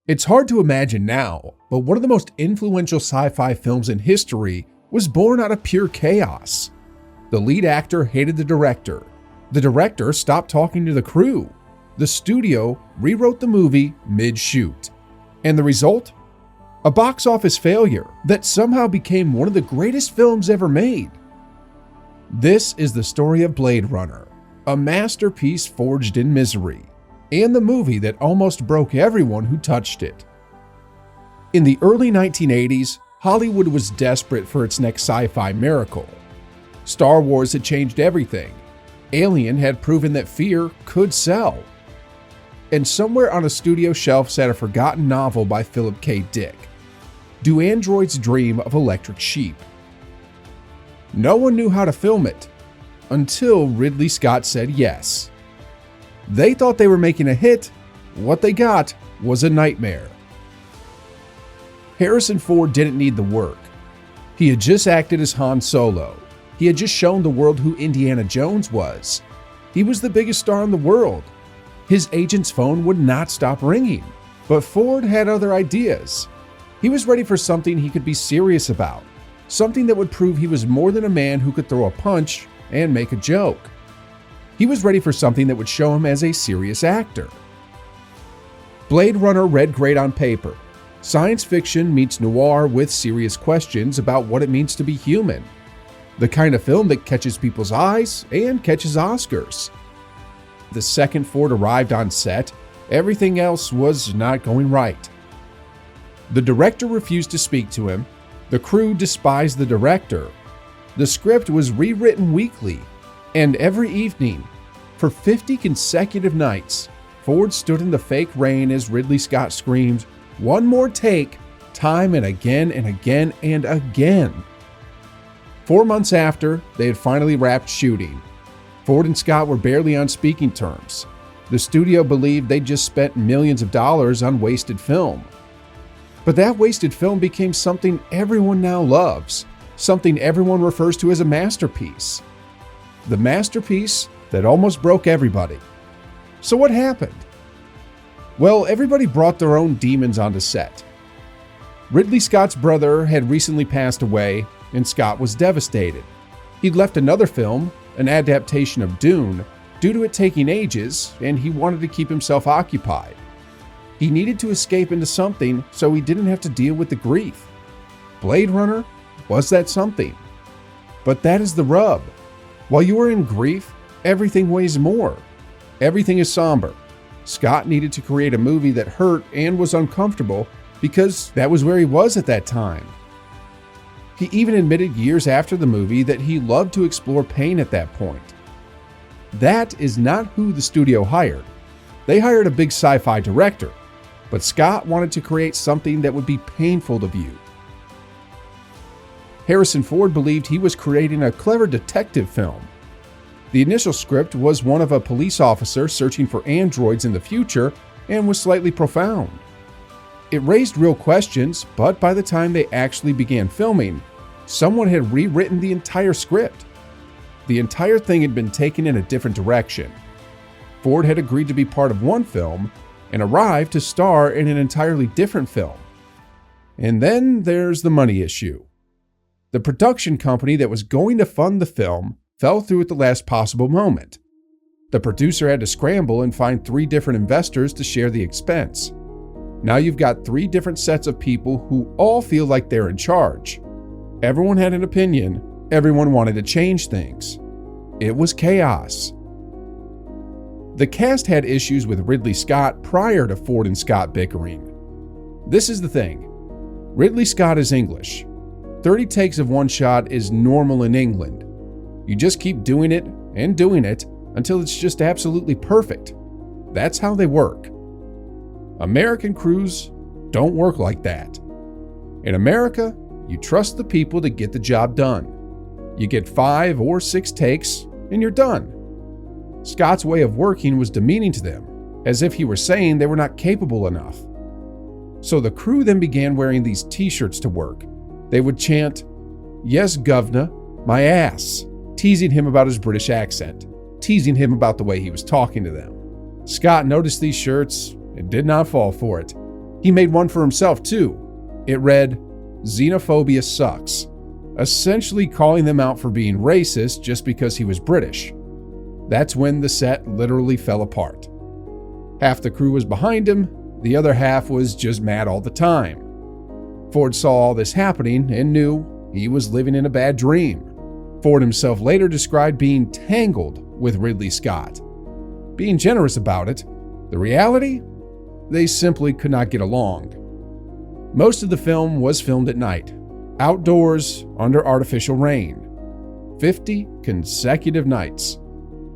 It's hard to imagine now, but one of the most influential sci-fi films in history was born out of pure chaos. The lead actor hated the director. The director stopped talking to the crew. The studio rewrote the movie mid-shoot. And the result? A box office failure that somehow became one of the greatest films ever made. This is the story of Blade Runner, a masterpiece forged in misery, and the movie that almost broke everyone who touched it. In the early 1980s, Hollywood was desperate for its next sci-fi miracle. Star Wars had changed everything. Alien had proven that fear could sell. And somewhere on a studio shelf sat a forgotten novel by Philip K. Dick, Do Androids Dream of Electric Sheep? No one knew how to film it until Ridley Scott said yes. They thought they were making a hit. What they got was a nightmare. Harrison Ford didn't need the work. He had just acted as Han Solo. He had just shown the world who Indiana Jones was. He was the biggest star in the world. His agent's phone would not stop ringing, but Ford had other ideas. He was ready for something he could be serious about, something that would prove he was more than a man who could throw a punch and make a joke. He was ready for something that would show him as a serious actor. Blade Runner read great on paper. Science fiction meets noir with serious questions about what it means to be human. The kind of film that catches people's eyes and catches Oscars. The second Ford arrived on set, everything else was not going right. The director refused to speak to him. The crew despised the director. The script was rewritten weekly, and every evening, for 50 consecutive nights, Ford stood in the fake rain as Ridley Scott screamed, "One more take," time and again and again and again. 4 months after, they had finally wrapped shooting. Ford and Scott were barely on speaking terms. The studio believed they'd just spent millions of dollars on wasted film. But that wasted film became something everyone now loves, something everyone refers to as a masterpiece. The masterpiece that almost broke everybody. So what happened? Well, everybody brought their own demons onto set. Ridley Scott's brother had recently passed away, and Scott was devastated. He'd left another film, an adaptation of Dune, due to it taking ages, and he wanted to keep himself occupied. He needed to escape into something so he didn't have to deal with the grief. Blade Runner was that something. But that is the rub. While you are in grief, everything weighs more. Everything is somber. Scott needed to create a movie that hurt and was uncomfortable because that was where he was at that time. He even admitted years after the movie that he loved to explore pain at that point. That is not who the studio hired. They hired a big sci-fi director, but Scott wanted to create something that would be painful to view. Harrison Ford believed he was creating a clever detective film. The initial script was one of a police officer searching for androids in the future and was slightly profound. It raised real questions, but by the time they actually began filming, someone had rewritten the entire script. The entire thing had been taken in a different direction. Ford had agreed to be part of one film and arrived to star in an entirely different film. And then there's the money issue. The production company that was going to fund the film fell through at the last possible moment. The producer had to scramble and find 3 different investors to share the expense. Now you've got 3 different sets of people who all feel like they're in charge. Everyone had an opinion. Everyone wanted to change things. It was chaos. The cast had issues with Ridley Scott prior to Ford and Scott bickering. This is the thing. Ridley Scott is English. 30 takes of one shot is normal in England. You just keep doing it until it's just absolutely perfect. That's how they work. American crews don't work like that. In America, you trust the people to get the job done. You get 5 or 6 takes and you're done. Scott's way of working was demeaning to them, as if he were saying they were not capable enough. So the crew then began wearing these t-shirts to work. They would chant, "Yes, governor, my ass," teasing him about his British accent, teasing him about the way he was talking to them. Scott noticed these shirts and did not fall for it. He made one for himself too. It read, "Xenophobia sucks," essentially calling them out for being racist just because he was British. That's when the set literally fell apart. Half the crew was behind him, the other half was just mad all the time. Ford saw all this happening and knew he was living in a bad dream. Ford himself later described being tangled with Ridley Scott. Being generous about it, the reality? They simply could not get along. Most of the film was filmed at night, outdoors, under artificial rain. 50 consecutive nights.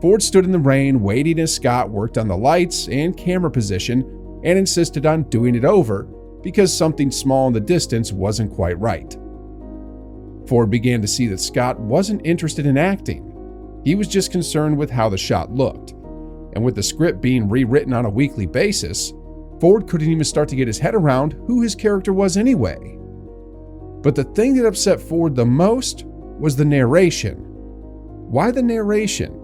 Ford stood in the rain waiting as Scott worked on the lights and camera position and insisted on doing it over because something small in the distance wasn't quite right. Ford began to see that Scott wasn't interested in acting. He was just concerned with how the shot looked. And with the script being rewritten on a weekly basis, Ford couldn't even start to get his head around who his character was anyway. But the thing that upset Ford the most was the narration. Why the narration?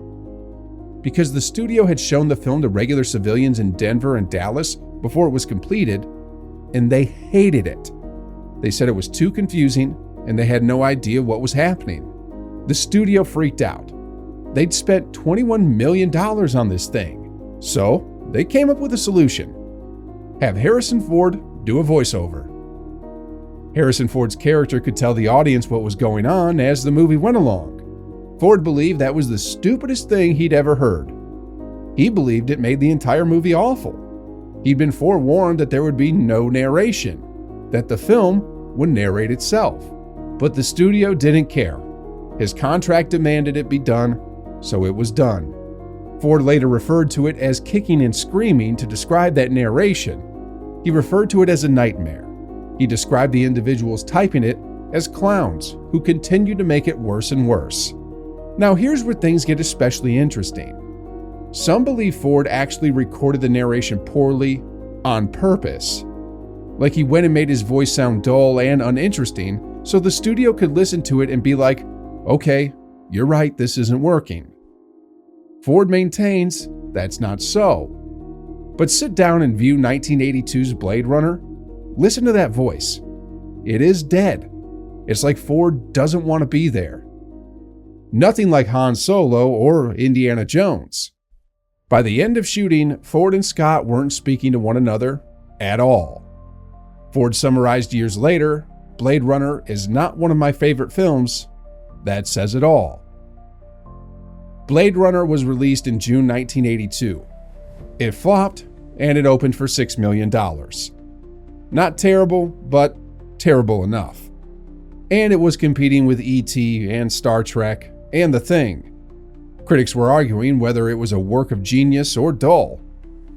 Because the studio had shown the film to regular civilians in Denver and Dallas before it was completed, and they hated it. They said it was too confusing and they had no idea what was happening. The studio freaked out. They'd spent $21 million on this thing, so they came up with a solution. Have Harrison Ford do a voiceover. Harrison Ford's character could tell the audience what was going on as the movie went along. Ford believed that was the stupidest thing he'd ever heard. He believed it made the entire movie awful. He'd been forewarned that there would be no narration, that the film would narrate itself. But the studio didn't care. His contract demanded it be done, so it was done. Ford later referred to it as kicking and screaming to describe that narration. He referred to it as a nightmare. He described the individuals typing it as clowns who continued to make it worse and worse. Now here's where things get especially interesting. Some believe Ford actually recorded the narration poorly on purpose. Like he went and made his voice sound dull and uninteresting so the studio could listen to it and be like, okay, you're right, this isn't working. Ford maintains that's not so. But sit down and view 1982's Blade Runner. Listen to that voice. It is dead. It's like Ford doesn't want to be there. Nothing like Han Solo or Indiana Jones. By the end of shooting, Ford and Scott weren't speaking to one another at all. Ford summarized years later, Blade Runner is not one of my favorite films. That says it all. Blade Runner was released in June 1982. It flopped, and it opened for $6 million. Not terrible, but terrible enough. And it was competing with E.T. and Star Trek and The Thing. Critics were arguing whether it was a work of genius or dull.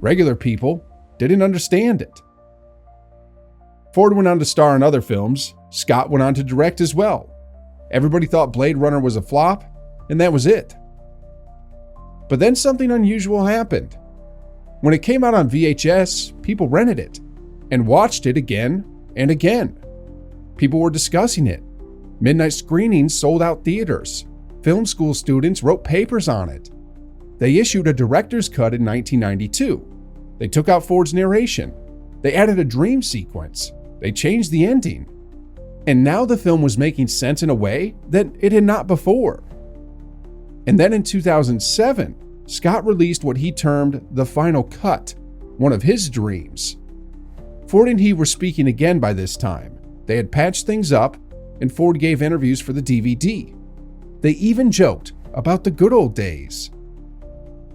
Regular people didn't understand it. Ford went on to star in other films. Scott went on to direct as well. Everybody thought Blade Runner was a flop, and that was it. But then something unusual happened. When it came out on VHS, people rented it and watched it again and again. People were discussing it. Midnight screenings sold out theaters. Film school students wrote papers on it. They issued a director's cut in 1992. They took out Ford's narration. They added a dream sequence. They changed the ending. And now the film was making sense in a way that it had not before. And then in 2007, Scott released what he termed the final cut, one of his dreams. Ford and he were speaking again by this time. They had patched things up, and Ford gave interviews for the DVD. They even joked about the good old days.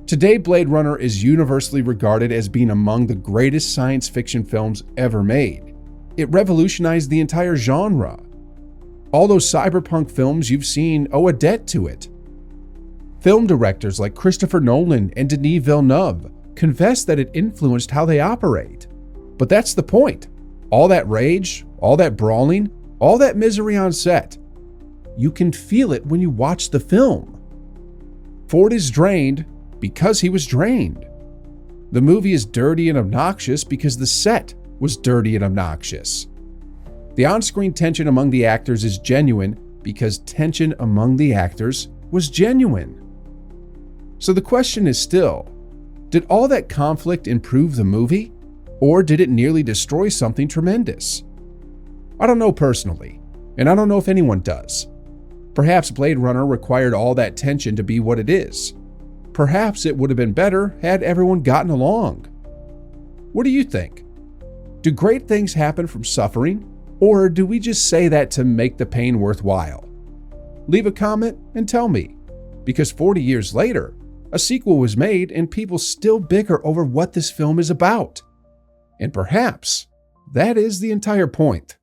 Today, Blade Runner is universally regarded as being among the greatest science fiction films ever made. It revolutionized the entire genre. All those cyberpunk films you've seen owe a debt to it. Film directors like Christopher Nolan and Denis Villeneuve confess that it influenced how they operate. But that's the point. All that rage, all that brawling, all that misery on set. You can feel it when you watch the film. Ford is drained because he was drained. The movie is dirty and obnoxious because the set was dirty and obnoxious. The on-screen tension among the actors is genuine because tension among the actors was genuine. So the question is still, did all that conflict improve the movie? Or did it nearly destroy something tremendous? I don't know personally, and I don't know if anyone does. Perhaps Blade Runner required all that tension to be what it is. Perhaps it would have been better had everyone gotten along. What do you think? Do great things happen from suffering, or do we just say that to make the pain worthwhile? Leave a comment and tell me, because 40 years later, a sequel was made and people still bicker over what this film is about. And perhaps that is the entire point.